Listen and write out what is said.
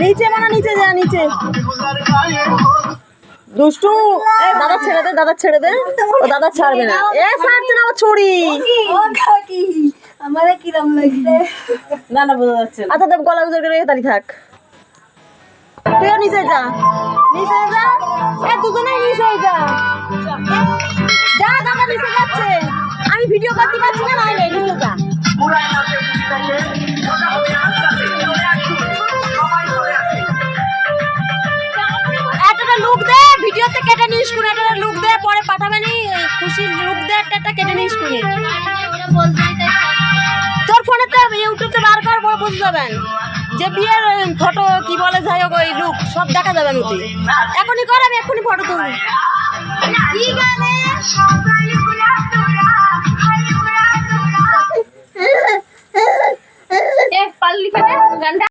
नीचे माना नीचे जा नीचे দুষ্টু দাদা ছেড়ে দে ও দাদা ছাড়বে না এ ছাড়ছে না আমার ছুরি ও কাকি আমারে কিরম লাগছে না না বোঝা যাচ্ছে আচ্ছা দেব গলা উজর করে দাঁড়িয়ে থাক তুইও নিচে যা এ দুজনেই নিচে যা যা দাদা নিচে যাচ্ছে আমি ভিডিও করতে পারছি না নাইলে নিচে যা একটা লুক দে ভিডিওতে কেটে নিস কোন একটা লুক দে পরে পাঠাবেনি খুশি লুক দে একটা কেটে নিস কোন তোর ফোনেতে ইউটিউবে বার কর বুঝ যাবেন যে বিয়ের ফটো কি বলে যাই হোক ওই লুক সব দেখা যাবে নতি এখনই কর আমি এখনই ফটো তুলবো কি গানে